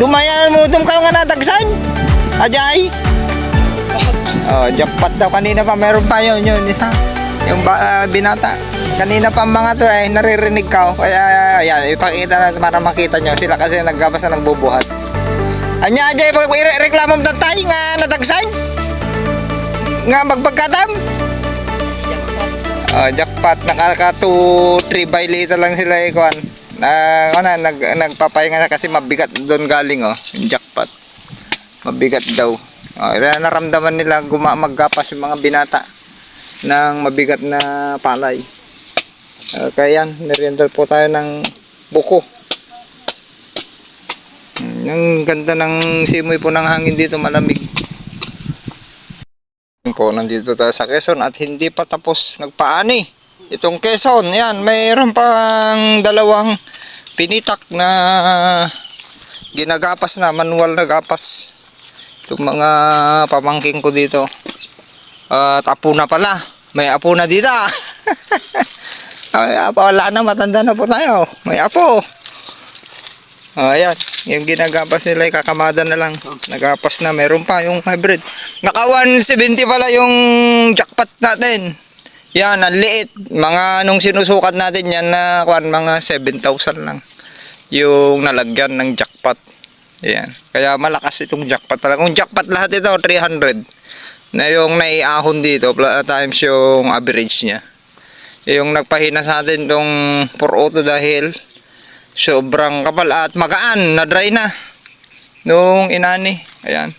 Dumayan mo dum kayo nga natagsan. Ajay. Oh, jackpot daw kanina pa meron pa yun isa. Yung binata. Kanina pa mga to ay naririnig ka. Kaya ayan, ipakita natin para makita nyo sila kasi nagbasa nagbubuhat. Anya Ajay, pag reklamo mo tatay nga natagsan. Nga magbagkadam. Jackpot nakaka 2-3 by liter lang sila ikuan. Nagpapahinga na kasi mabigat doon galing yung jackpot. Mabigat daw. Naramdaman nila maggapas yung mga binata ng mabigat na palay. Kaya yan, niriendal po tayo ng buko. Ang ganda ng simoy po ng hangin dito, malamig. Po, nandito tayo sa Quezon at hindi pa tapos nagpaani. Itong Quezon, yan, mayroon pang dalawang pinitak na ginagapas na, manual na gapas. Itong mga pamangking ko dito. At apo na pala. May apo na dito. Wala na, matanda na po tayo. May apo. Ayan, yung ginagapas nila ay kakamada na lang. Nagapas na, meron pa yung hybrid. Naka 170 pala yung jackpot natin. Yan, ang liit. Mga nung sinusukat natin yan na mga 7,000 lang. Yung nalagyan ng jackpot. Yan. Kaya malakas itong jackpot talaga. Kung jackpot lahat ito, 300. Na yung naiahon dito, times yung average niya. Yung nagpahina sa atin itong 4 auto dahil sobrang kapal at magaan, na dry na. Nung inani. Ayan.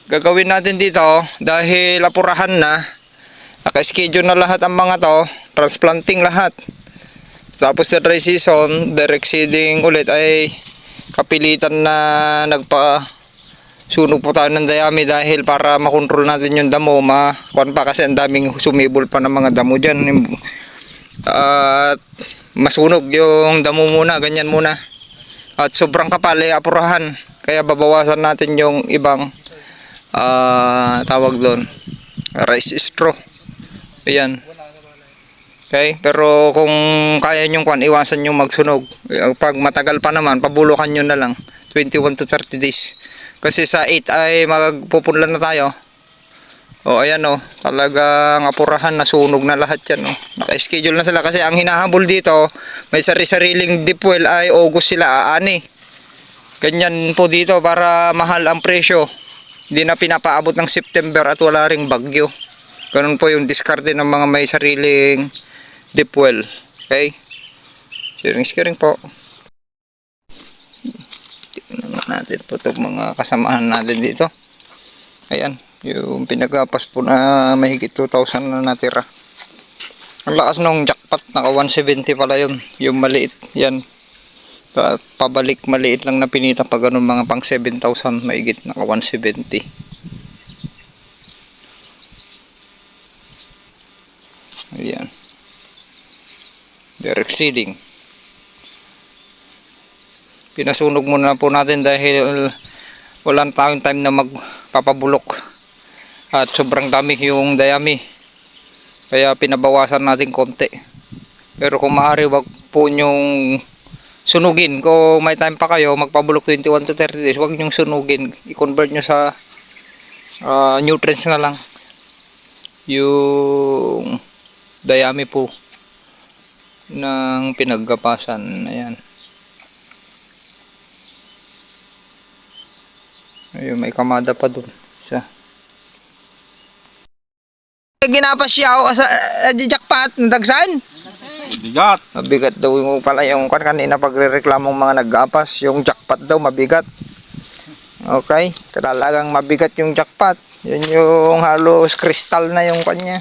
Gagawin natin dito dahil apurahan na. Naka-schedule na lahat ang mga to, transplanting lahat. Tapos sa dry season, direct seeding ulit ay kapilitan na nagpa-sunog po tayo ng dayami dahil para makontrol natin yung damo. Kuwan pa kasi ang daming sumibol pa ng mga damo dyan. At masunog yung damo muna, ganyan muna. At sobrang kapal ay apurahan. Kaya babawasan natin yung ibang tawag doon, rice straw. Ayan. Okay, pero kung kaya nyo iwasan nyo magsunog. Pag matagal pa naman, pabulukan nyo na lang 21 to 30 days. Kasi sa 8 ay magpupunlan na tayo. Ayan talagang apurahan, nasunog na lahat yan. Naka-schedule na sila kasi ang hinahabol dito, may sari-sariling deep well ay August sila aani. Ganyan po dito para mahal ang presyo. Hindi na pinapaabot ng September at wala ring bagyo. Ganun po yung diskarte ng mga may sariling deep well. Okay? Sharing po. Tingnan natin po itong mga kasamahan natin dito. Ayan. Yung pinagapas po na mahigit 2,000 na natira. Ang lakas nung jackpot. Naka 170 pala yun. Yung maliit. Yan. Pabalik maliit lang na pinita pag ganun mga pang 7,000 mahigit. Naka 170. Ayan. Direct seeding. Pinasunog muna po natin dahil walang tayong time na magpapabulok. At sobrang dami yung dayami. Kaya pinabawasan natin konti. Pero kung maaari, wag po nyong sunugin. Kung may time pa kayo, magpabulok 21 to 30 days, wag nyong sunugin. I-convert nyo sa nutrients na lang. Yung dayami po ng pinaggapasan. Ayan. Ayun, may kamada pa dun. Isa. Ginapas siya sa jackpot ng dagsan. Mabigat. Mabigat daw yung pala yung kanina pagre-reklamong mga naggapas. Yung jackpot daw mabigat. Okay. Talagang mabigat yung jackpot. Yun yung halos kristal na yung kanya.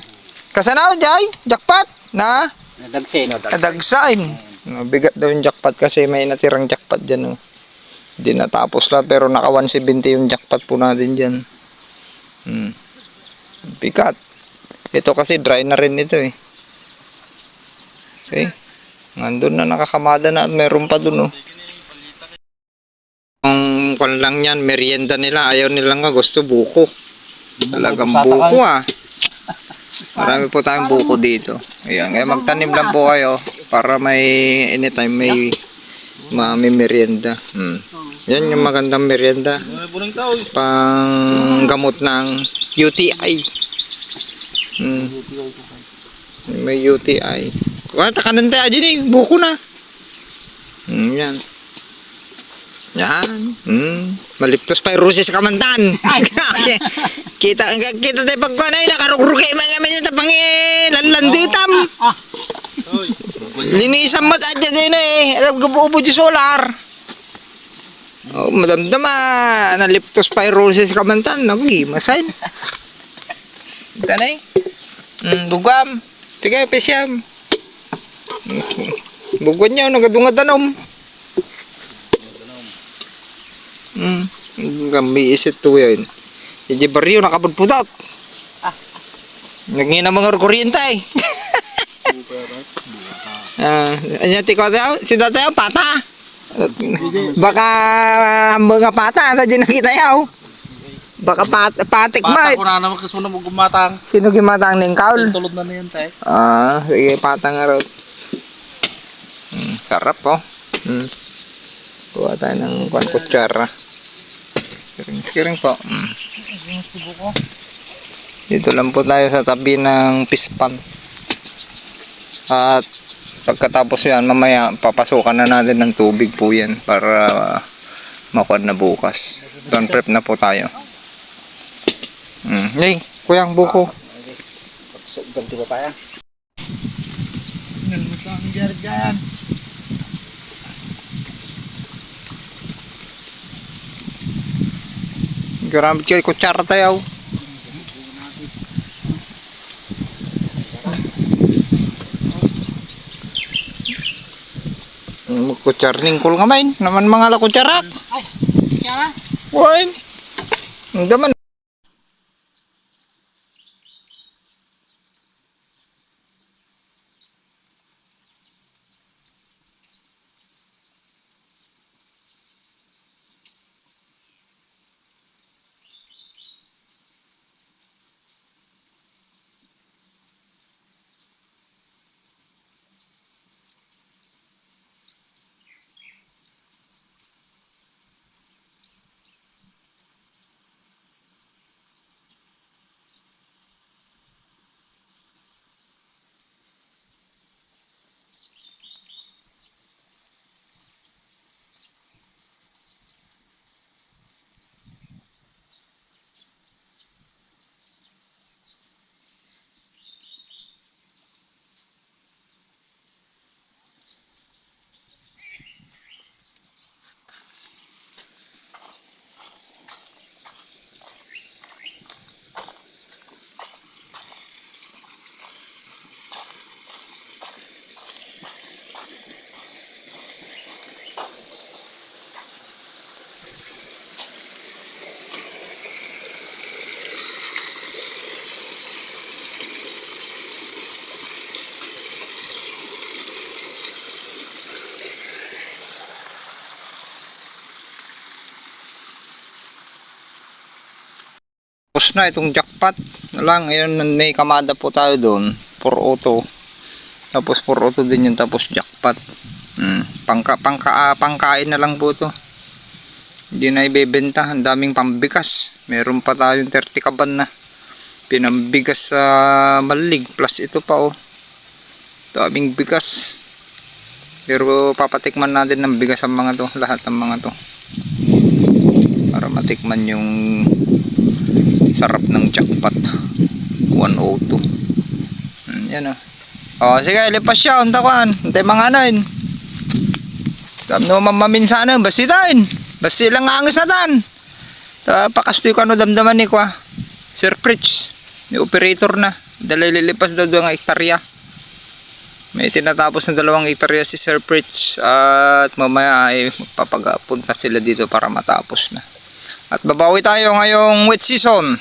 Kasanaw, Jay? Jackpot? Na? Nadagsain. Bigat daw yung jackpot kasi may natirang jackpot dyan. Hindi natapos lang pero naka 170 yung jackpot po natin dyan. Bigat. Ito kasi dry na rin ito eh. Okay. Nandun na nakakamada na at meron pa dun Ang kwan lang yan, merienda nila. Ayaw nilang gusto buko. Talagang buko Marami po tayong buko dito. Ayan, kaya magtanim lang po kayo para may anytime may merienda. Yan yung magandang merienda. Pang gamot ng UTI. May UTI. Wala, takanan tayo dyan eh. Buko na. Yan. Yan. Maliptos pa yung rusis kamantan. kita tayo pagkuhan ay nakarugrugi mga mga tapang lanlanditam. Linisan mo tayo din eh. Gabubo di solar. Oh, madamdama na leptospirosis kamantan. Nagimasain. Ito na eh. Bugwam. Sige, pesyam. Bugwan niya, nagadungadanom. Gambis ito yun. Hindi baryo, nakapagputot. Nagingin ang mga kuryente eh. Anya tiko tayo, si tayo pata. Baka mga pata na din nakita yaw. Baka patik Pata mo. ko na naman kasi mo gumatang. Sino gimatang ning kaul? Tulod na yan tayo. Sige pata nga raw. Sarap po. Kuha tayo ng kutsara. Skiring po. Dito lang po tayo sa tabi ng pispan. At pagkatapos yan, mamaya papasukan na natin ng tubig po yan para makuha na bukas. Don't prep na po tayo. Hey, kuyang buko. Ganti ba pa yan? Ngayon mo sa aking jarit dyan. Garamit kayo kutsara tayo. Magkutsarning kul nga main. Naman mga la kutsarak. Ay, kaya? Wain. Ang daman. Tapos na itong jackpot na lang. Ngayon may kamada po tayo doon. 4 auto. Tapos 4 auto din yun. Tapos jackpot. Pangkain na lang po to. Hindi na ibebenta. Ang daming pambigas. Meron pa tayong 30 kaban na pinambigas sa malig. Plus ito pa oh. Daming bigas. Pero papatikman natin ng bigas ang mga to. Lahat ng mga to. Para matikman yung sarap ng jackpot 102. Yan o. Sige, lipas siya. Untakuan. Hintay mga anayin. Dami naman mamaminsanan. Basti tayo. Basti lang angis na tan. Pakastoy ko ano damdaman ni kwa. Sir Pritch. Ni operator na. Dahil lilipas daw 2 hektarya. May tinatapos na 2 hektarya si Sir Pritch. At mamaya ay papapunta sila dito para matapos na. At babawi tayo ngayong wet season.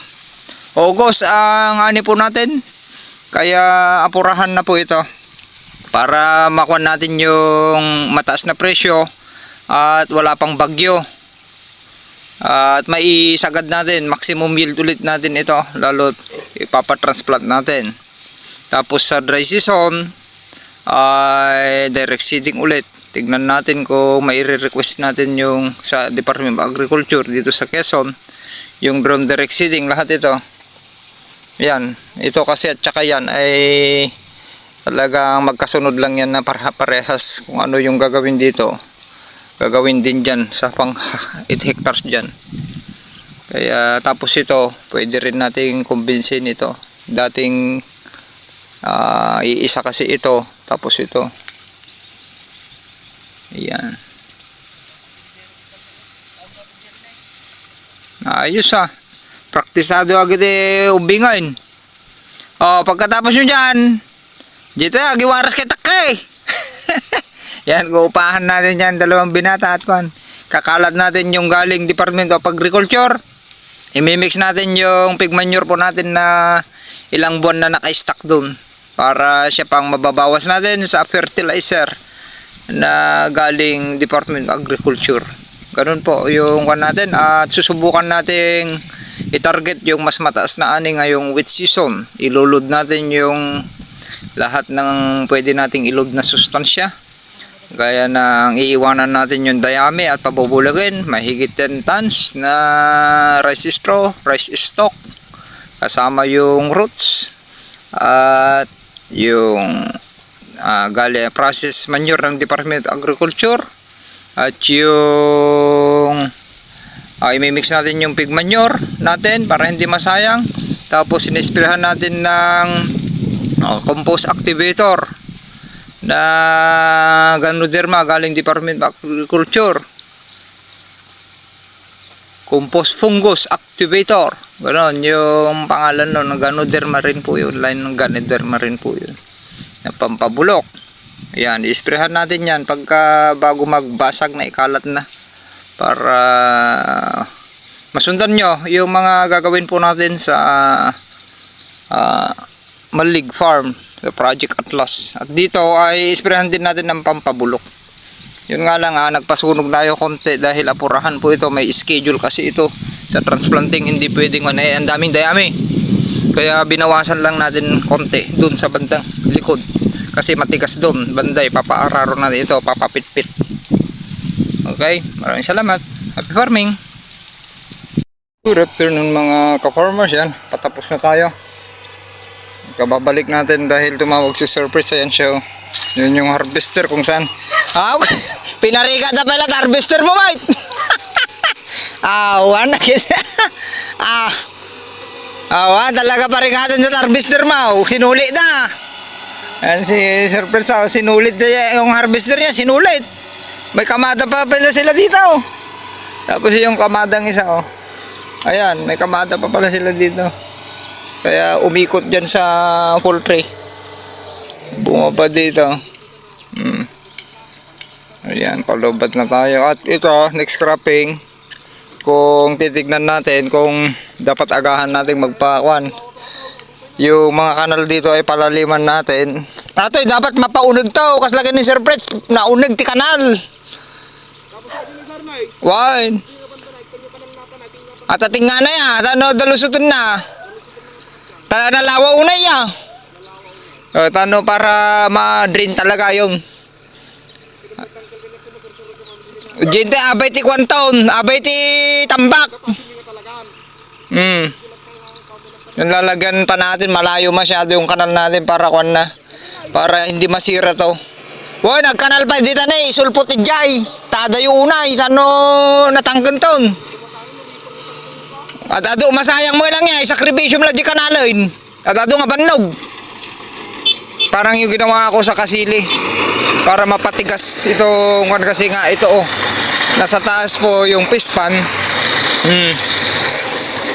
August ang ani po natin. Kaya apurahan na po ito. Para makuha natin yung mataas na presyo. At wala pang bagyo. At maisagad natin. Maximum yield ulit natin ito. Lalo ipapatransplant natin. Tapos sa dry season ay direct seeding ulit. Tignan natin kung mai-request natin yung sa Department of Agriculture dito sa Quezon, yung drone direct seeding, lahat ito. Yan, ito kasi at saka yan ay talagang magkasunod lang yan na parehas kung ano yung gagawin dito. Gagawin din dyan sa pang 8 hectares dyan. Kaya tapos ito, pwede rin nating kumbinsin ito. Dating iisa kasi ito, tapos ito. Ayan. Ayos ah. Praktisado agad ubingan. Pagkatapos nyo dyan, dito giwaras kay takay. Yan, kuupahan natin yan, 2 binata at kwan. Kakalat natin yung galing Department of Agriculture. Imimix natin yung pig manure po natin na ilang buwan na naka-stack dun. Para siya pang mababawas natin sa fertilizer na galing Department of Agriculture. Ganun po yung kwan natin. At susubukan nating i-target yung mas mataas na ani ngayong wet season. Ilulod natin yung lahat ng pwede nating ilod na sustansya. Gaya ng iiwanan natin yung dayami at pabubulagin. Mahigit 10 tons na rice straw, rice stock. Kasama yung roots. At yung process manure ng Department of Agriculture. At yung imimix natin yung pig manure natin para hindi masayang. Tapos inisprayan natin ng compost activator na Ganoderma galing Department of Agriculture. Compost fungus activator. Ganon yung pangalan nun. Ganoderma rin po yun. Line ng Ganoderma rin po yun. Na pampabulok. Ayan, isprehan natin yan pagka bago magbasag na ikalat na. Para masundan nyo yung mga gagawin po natin sa Malig Farm, sa Project Atlas. At dito ay isprehan din natin ng pampabulok. Yun nga lang nagpasunog tayo konti dahil apurahan po ito. May schedule kasi ito sa transplanting, hindi pwedeng ang daming dayami. Kaya binawasan lang natin konti dun sa bandang likod. Kasi matigas dun, banday, papaararo natin ito, papapitpit. Okay, maraming salamat. Happy farming! Good afternoon mga ka-farmers, yan, patapos na tayo. Kababalik natin dahil tumawag si Surprise. Ayan siya, yun yung harvester kung saan. Pinarikat na pala harvester mo, mate. Awan na kita. Talaga parikatan sa harvester mo. Sinulit na. Ayan si Surprise, sinulit na yung harvester niya, sinulit. May kamada pa pala sila dito. Tapos yung kamadang isa, ayan, may kamada pa pala sila dito. Kaya umikot dyan sa poultry. Bumaba dito. Ayan, palubat na tayo. At ito, next cropping. Kung titignan natin kung dapat agahan natin magpakuan. Yung mga kanal dito ay palaliman natin. Atoy, dapat mapaunig to. Kasi lagi ni Sir Brett, naunig ti kanal. Wine. At ating nga na ya, tano dalusutin na. Tala na lawa unay ya. Tano para ma-drain talaga yung. Gente, abay ti kwantaon, abay ti tambak. Yung lalagyan pa natin, malayo masyado yung kanal natin para kwan na. Para hindi masira to. Woy, nagkanal pa dito na sulpot ti jay. Tada yung unay, tano natanggan ton. At ado, masayang mo lang yan, isakripisyo mo lang di kanalin. At ado nga bannog. Parang yung ginawa ko sa kasili. Para mapatigas itong kasi nga ito nasa taas po yung pispan.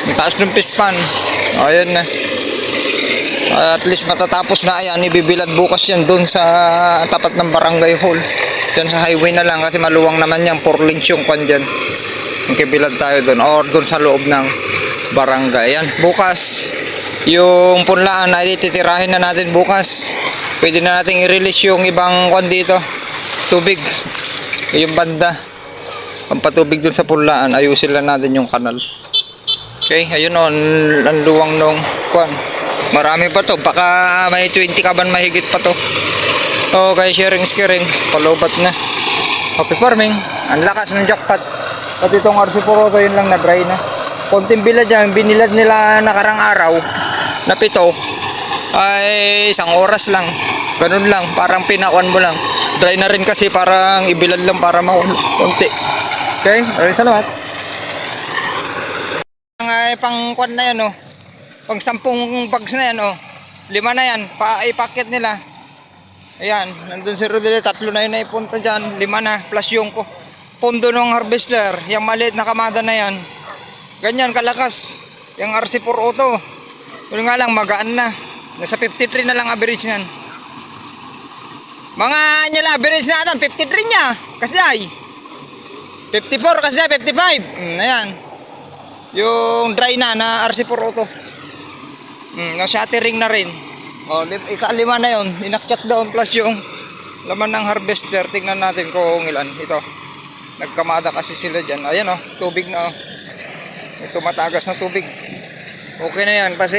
Ang taas ng pispan. Ayan na. At least matatapos na. Ayan, ibibilad bukas yan doon sa tapat ng barangay hall. Diyan sa highway na lang kasi maluwang naman yan. 4 lanes yung kwan dyan. Kibilad tayo doon or doon sa loob ng barangay. Ayan, bukas yung punlaan ay titirahin na natin bukas. Pwede na natin i-release yung ibang kwan dito, tubig, yung banda pampatubig dun sa punlaan. Ayusin lang natin yung kanal. Okay, ayun o, ang luwang nung kwan. Marami pa to, baka may 20 kaban mahigit pa to. Okay, sharing skiring. Palubat na. Happy farming. Ang lakas ng jackpot. At itong RC4 yun lang na dry na. Konting bilad yan. Binilad nila nakarang araw na 7 ay 1 oras lang. Ganun lang. Parang pinakuan mo lang. Dry na rin kasi parang ibilad lang para konti. Okay? Maraming salamat. Ang pang-kuan na yan, oh. Pang 10 bags na yan, oh. 5 na yan. Ipaket nila. Ayan. Nandun si Rodel. 3 na yun na ipunta dyan. 5 na. Plus yung pondo ng harvester. Yung maliit na kamada na yan. Ganyan kalakas. Yung RC4 Auto. Yun nga lang, magaan na. Nasa 53 na lang average niyan. Mga nila average natin 53 niya. Kasi ay 54 kasi 55. Ayan. Yung dry na RC4 Auto. Na-shattering na rin. O, ika-5 na yun. Inakyat down plus yung laman ng harvester. Tingnan natin kung ilan. Ito. Nagkamada kasi sila dyan. Ayan o, tubig na o. Ito matagas na tubig. Okay na yan. Kasi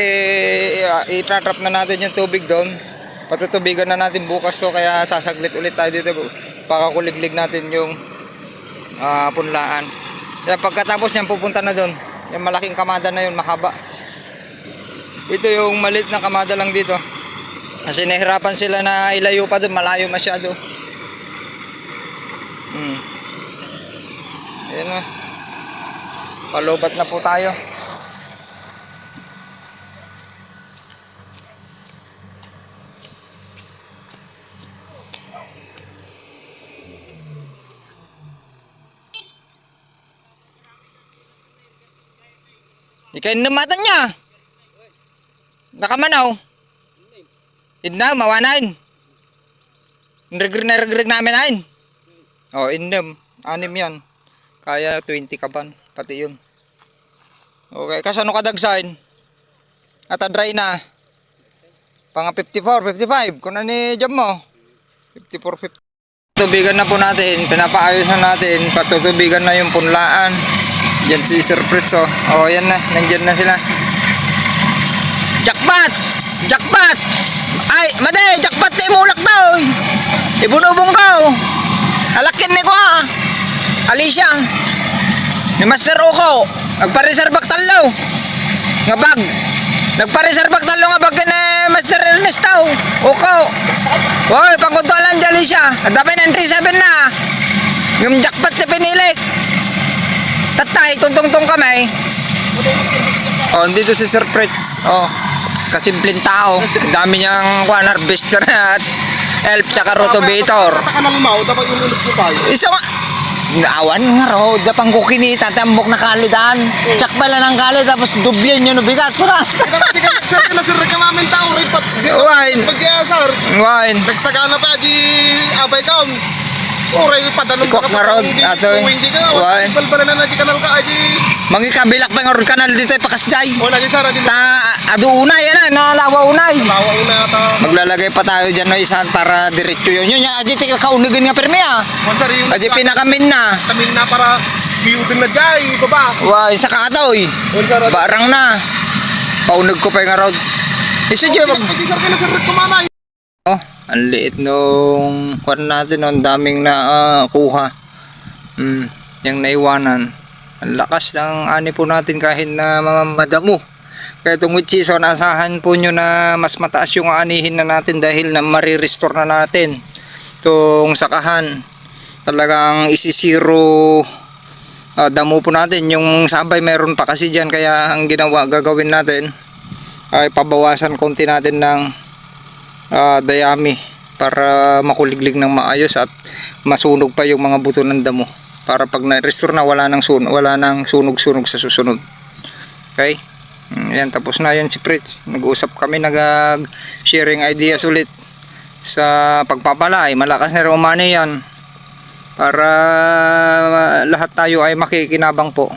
itatrap na natin yung tubig doon. Patutubigan na natin bukas to. Kaya sasaglit ulit tayo dito. Pakakuliglig natin yung punlaan. Kaya pagkatapos yan pupunta na doon. Yung malaking kamada na yun, mahaba. Ito yung maliit na kamada lang dito. Kasi nahirapan sila na ilayo pa doon. Malayo masyado. Ayan na. Palubat na po tayo. Ikain na matan niya. Nakamanaw. Indam, mawanain. Nirigrig namin ain. Oh, indam. 6 yan. Kaya 20 kaban. Pati yun. Okay, kasano kadagsain? At dry na. Pang 54, 55. Kung ano ni jam mo? 54, 50. Tubigan na po natin. Pinapaayos na natin. Patutubigan na yung punlaan. Yan si Sir Fritz, oh. Oh, yan na. Nandiyan na sila. Jackpot! Jackpot! Ay, made! Jackpot na imulak daw! Ibunubong ka, oh. Alakin ni ko, ha. Alicia. Ni Master Uko. Nagpa-reserve talo. Nga bag. Nagpa-reserve talo nga bag ni Master Ernesto. Uko. Hoy, pangkuntualan dyan, Alicia. Ang dami ng 37 na. Yung jackpot na pinili. Tatay, tuntong-tong kami. Oh, dito si Sir Fritz. Oh, kasimpleng tao. Dami niyang harvester at elf tsaka rotovator. Taka ng mau, dapat inulit ko tayo. Isa nga. Naawan nga ro, dapang ko kinita, tambok na kalidan. Tsak pala ng kalid, tapos dubyan yun, bigat ko na. Hindi ka sir, kila sir ka mamin tao, ripat. Wine. Pag-sir. Wine. Nagsagana pa di abay kaon. Oray padalong Ikok nga rod, ato. Wine. Balbalan na di kanal ka di. Mangi kabilak pa nga rod kanal dito ay pakasjay. O lagi sir, di Ta, adu unay, yan na, nalawa unay. tawa una ata. Maglalagay pa tayo dyan na isahan para diretso yun. Yun, aji kaunigin nga permi ah. Sir, yung Aji pinakamin na. tamin na para biyudin na jay, baba. Wine, sa katoy. Sir, Barang na. Paunig ko pa yung nga rod. Isa dyan, Pwede sir, kila sir kumamay. oh, ang liit nung kwan natin, ang daming na kuha. Yung naiwanan. Ang lakas ng ani po natin kahit na madamo. Kaya itong with season, asahan po nyo na mas mataas yung anihin na natin dahil na marirestore na natin itong sakahan. Talagang isisiro damo po natin. Yung sabay meron pa kasi dyan, kaya ang gagawin natin ay pabawasan konti natin ng dayami para makuliglig ng maayos at masunog pa yung mga buto ng damo para pag na-restore na wala nang sunog-sunog sa susunod. Okay? Ayan, tapos na yan si Fritz. Nag-uusap kami, nag-sharing ideas ulit sa pagpapalay. Malakas na romani yan para lahat tayo ay makikinabang po.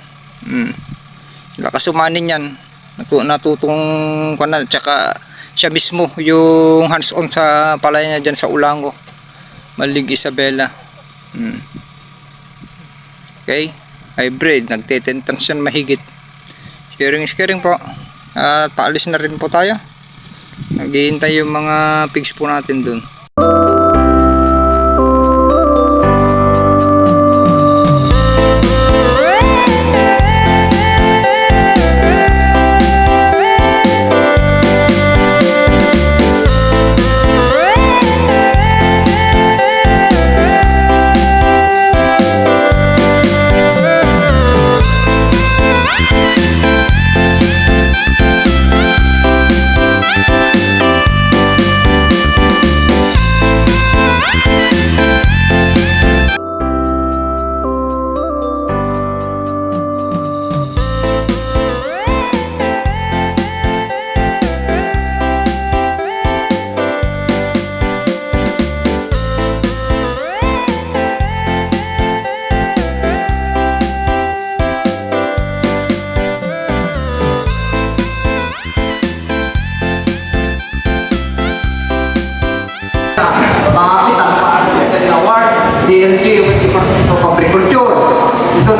Lakas umanin yan. Natutong ko na, tsaka siya mismo yung hands-on sa palay niya dyan sa Ulango, Malig Isabela. Okay, hybrid, nagte-10 yan mahigit. Sharing is caring po. At paalis na rin po tayo. Naghihintay yung mga pigs po natin dun.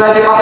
Pwede pa